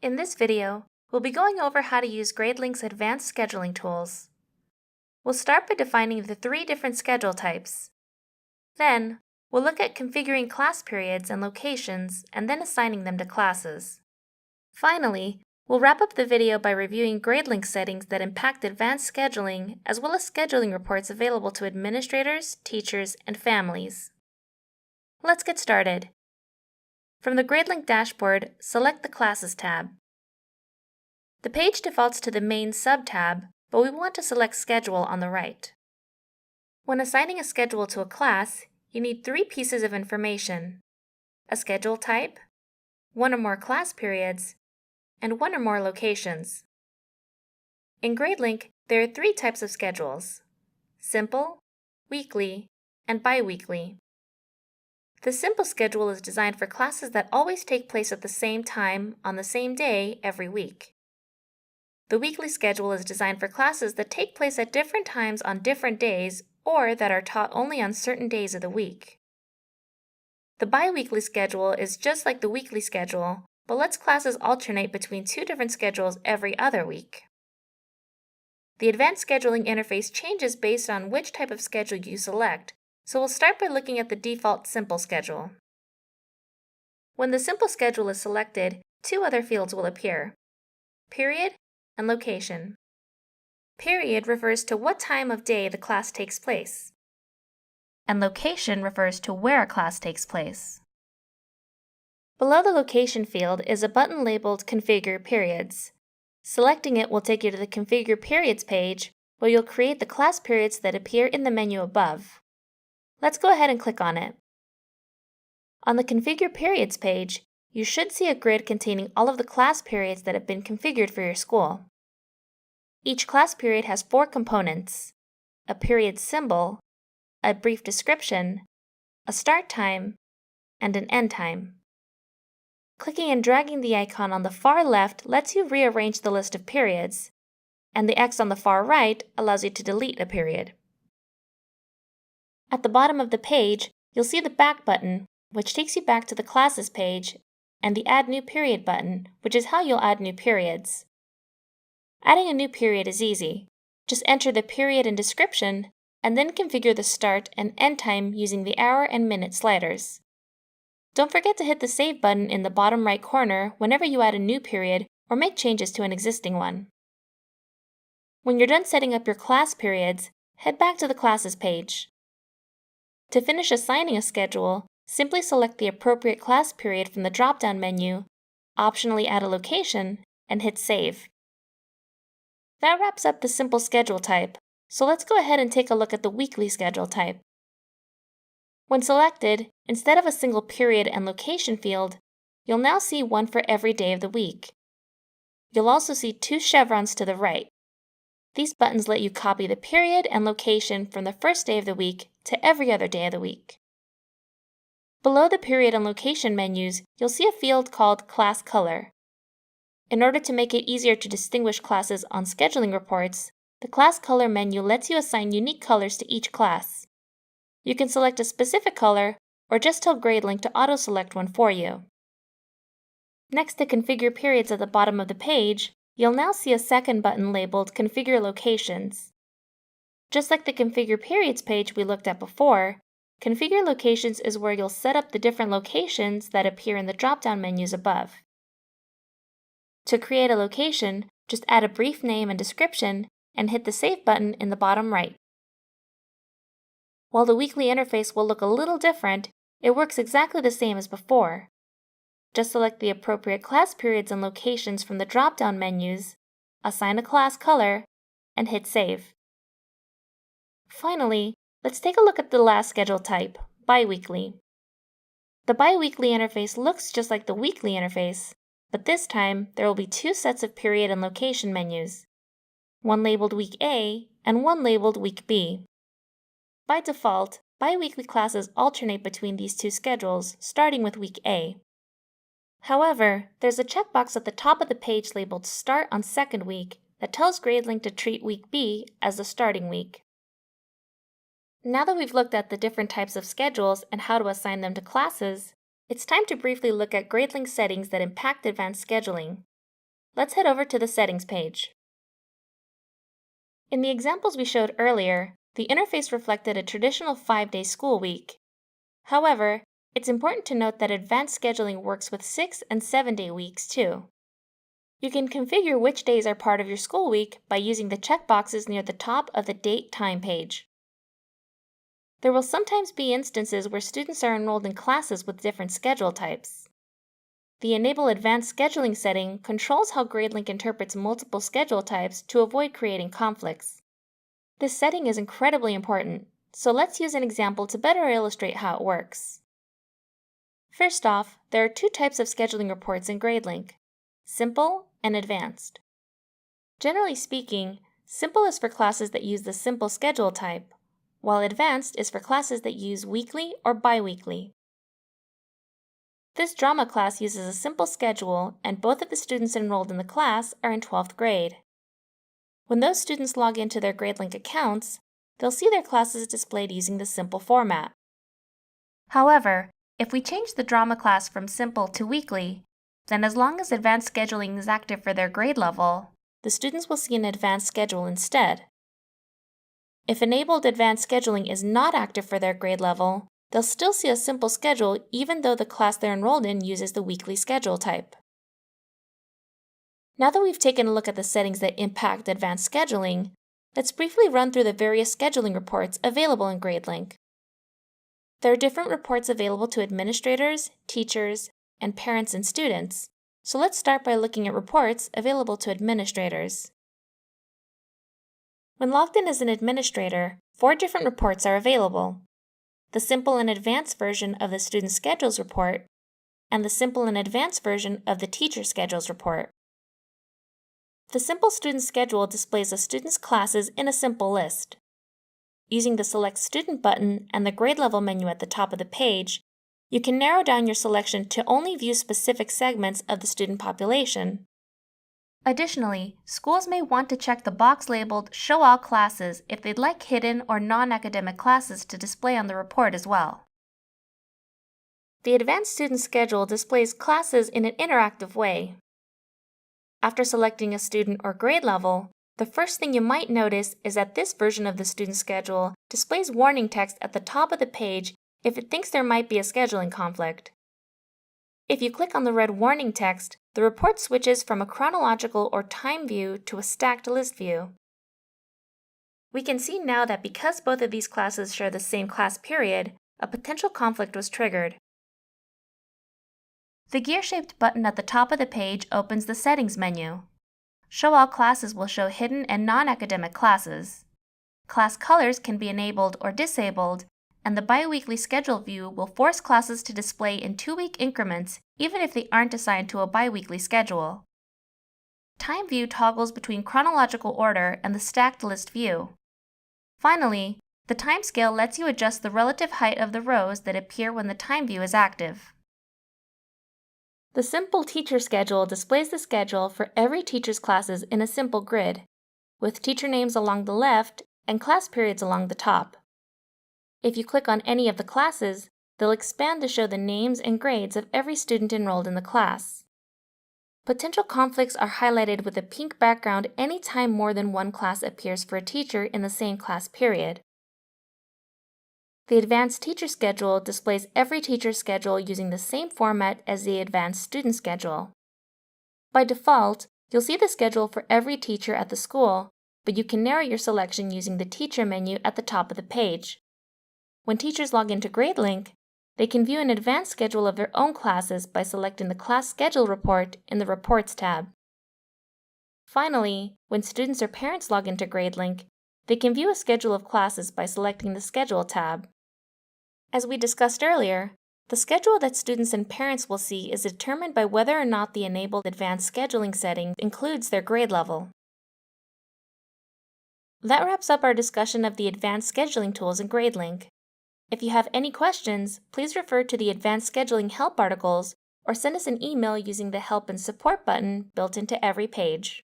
In this video, we'll be going over how to use GradeLink's advanced scheduling tools. We'll start by defining the 3 different schedule types. Then, we'll look at configuring class periods and locations and then assigning them to classes. Finally, we'll wrap up the video by reviewing GradeLink settings that impact advanced scheduling as well as scheduling reports available to administrators, teachers, and families. Let's get started. From the GradeLink dashboard, select the Classes tab. The page defaults to the Main sub-tab, but we want to select Schedule on the right. When assigning a schedule to a class, you need 3 pieces of information: a schedule type, 1 or more class periods, and 1 or more locations. In GradeLink, there are 3 types of schedules: simple, weekly, and biweekly. The simple schedule is designed for classes that always take place at the same time on the same day every week. The weekly schedule is designed for classes that take place at different times on different days or that are taught only on certain days of the week. The biweekly schedule is just like the weekly schedule, but lets classes alternate between 2 different schedules every other week. The advanced scheduling interface changes based on which type of schedule you select, so we'll start by looking at the default simple schedule. When the simple schedule is selected, 2 other fields will appear: period and location. Period refers to what time of day the class takes place, and location refers to where a class takes place. Below the location field is a button labeled Configure Periods. Selecting it will take you to the Configure Periods page, where you'll create the class periods that appear in the menu above. Let's go ahead and click on it. On the Configure Periods page, you should see a grid containing all of the class periods that have been configured for your school. Each class period has 4 components: a period symbol, a brief description, a start time, and an end time. Clicking and dragging the icon on the far left lets you rearrange the list of periods, and the X on the far right allows you to delete a period. At the bottom of the page, you'll see the Back button, which takes you back to the Classes page, and the Add New Period button, which is how you'll add new periods. Adding a new period is easy. Just enter the period and description, and then configure the start and end time using the hour and minute sliders. Don't forget to hit the Save button in the bottom right corner whenever you add a new period or make changes to an existing one. When you're done setting up your class periods, head back to the Classes page. To finish assigning a schedule, simply select the appropriate class period from the drop-down menu, optionally add a location, and hit Save. That wraps up the simple schedule type, so let's go ahead and take a look at the weekly schedule type. When selected, instead of a single period and location field, you'll now see one for every day of the week. You'll also see 2 chevrons to the right. These buttons let you copy the period and location from the first day of the week to every other day of the week. Below the period and location menus, you'll see a field called Class Color. In order to make it easier to distinguish classes on scheduling reports, the Class Color menu lets you assign unique colors to each class. You can select a specific color or just tell GradeLink to auto-select one for you. Next to Configure Periods at the bottom of the page, you'll now see a second button labeled Configure Locations. Just like the Configure Periods page we looked at before, Configure Locations is where you'll set up the different locations that appear in the drop-down menus above. To create a location, just add a brief name and description and hit the Save button in the bottom right. While the weekly interface will look a little different, it works exactly the same as before. Just select the appropriate class periods and locations from the drop-down menus, assign a class color, and hit Save. Finally, let's take a look at the last schedule type, biweekly. The biweekly interface looks just like the weekly interface, but this time there will be 2 sets of period and location menus, one labeled Week A and one labeled Week B. By default, biweekly classes alternate between these 2 schedules, starting with Week A. However, there's a checkbox at the top of the page labeled Start on Second Week that tells GradeLink to treat Week B as the starting week. Now that we've looked at the different types of schedules and how to assign them to classes, it's time to briefly look at GradeLink settings that impact advanced scheduling. Let's head over to the Settings page. In the examples we showed earlier, the interface reflected a traditional 5-day school week. However, it's important to note that advanced scheduling works with 6- and 7-day weeks too. You can configure which days are part of your school week by using the checkboxes near the top of the Date/Time page. There will sometimes be instances where students are enrolled in classes with different schedule types. The Enable Advanced Scheduling setting controls how GradeLink interprets multiple schedule types to avoid creating conflicts. This setting is incredibly important, so let's use an example to better illustrate how it works. First off, there are 2 types of scheduling reports in GradeLink: Simple and Advanced. Generally speaking, Simple is for classes that use the Simple schedule type, while Advanced is for classes that use weekly or biweekly. This drama class uses a simple schedule, and both of the students enrolled in the class are in 12th grade. When those students log into their GradeLink accounts, they'll see their classes displayed using the simple format. However, if we change the drama class from simple to weekly, then as long as advanced scheduling is active for their grade level, the students will see an advanced schedule instead. If enabled advanced scheduling is not active for their grade level, they'll still see a simple schedule even though the class they're enrolled in uses the weekly schedule type. Now that we've taken a look at the settings that impact advanced scheduling, let's briefly run through the various scheduling reports available in GradeLink. There are different reports available to administrators, teachers, and parents and students, so let's start by looking at reports available to administrators. When logged in as an administrator, 4 different reports are available: the Simple and Advanced version of the Student Schedules report, and the Simple and Advanced version of the Teacher Schedules report. The Simple Student Schedule displays a student's classes in a simple list. Using the Select Student button and the grade level menu at the top of the page, you can narrow down your selection to only view specific segments of the student population. Additionally, schools may want to check the box labeled Show All Classes if they'd like hidden or non-academic classes to display on the report as well. The Advanced Student Schedule displays classes in an interactive way. After selecting a student or grade level, the first thing you might notice is that this version of the student schedule displays warning text at the top of the page if it thinks there might be a scheduling conflict. If you click on the red warning text, the report switches from a chronological or time view to a stacked list view. We can see now that because both of these classes share the same class period, a potential conflict was triggered. The gear-shaped button at the top of the page opens the Settings menu. Show All Classes will show hidden and non-academic classes. Class colors can be enabled or disabled, and the biweekly schedule view will force classes to display in 2-week increments even if they aren't assigned to a biweekly schedule. Time view toggles between chronological order and the stacked list view. Finally, the timescale lets you adjust the relative height of the rows that appear when the time view is active. The Simple Teacher Schedule displays the schedule for every teacher's classes in a simple grid, with teacher names along the left and class periods along the top. If you click on any of the classes, they'll expand to show the names and grades of every student enrolled in the class. Potential conflicts are highlighted with a pink background anytime more than one class appears for a teacher in the same class period. The Advanced Teacher Schedule displays every teacher's schedule using the same format as the Advanced Student Schedule. By default, you'll see the schedule for every teacher at the school, but you can narrow your selection using the Teacher menu at the top of the page. When teachers log into GradeLink, they can view an advanced schedule of their own classes by selecting the Class Schedule report in the Reports tab. Finally, when students or parents log into GradeLink, they can view a schedule of classes by selecting the Schedule tab. As we discussed earlier, the schedule that students and parents will see is determined by whether or not the enabled advanced scheduling setting includes their grade level. That wraps up our discussion of the advanced scheduling tools in GradeLink. If you have any questions, please refer to the Advanced Scheduling Help articles or send us an email using the Help and Support button built into every page.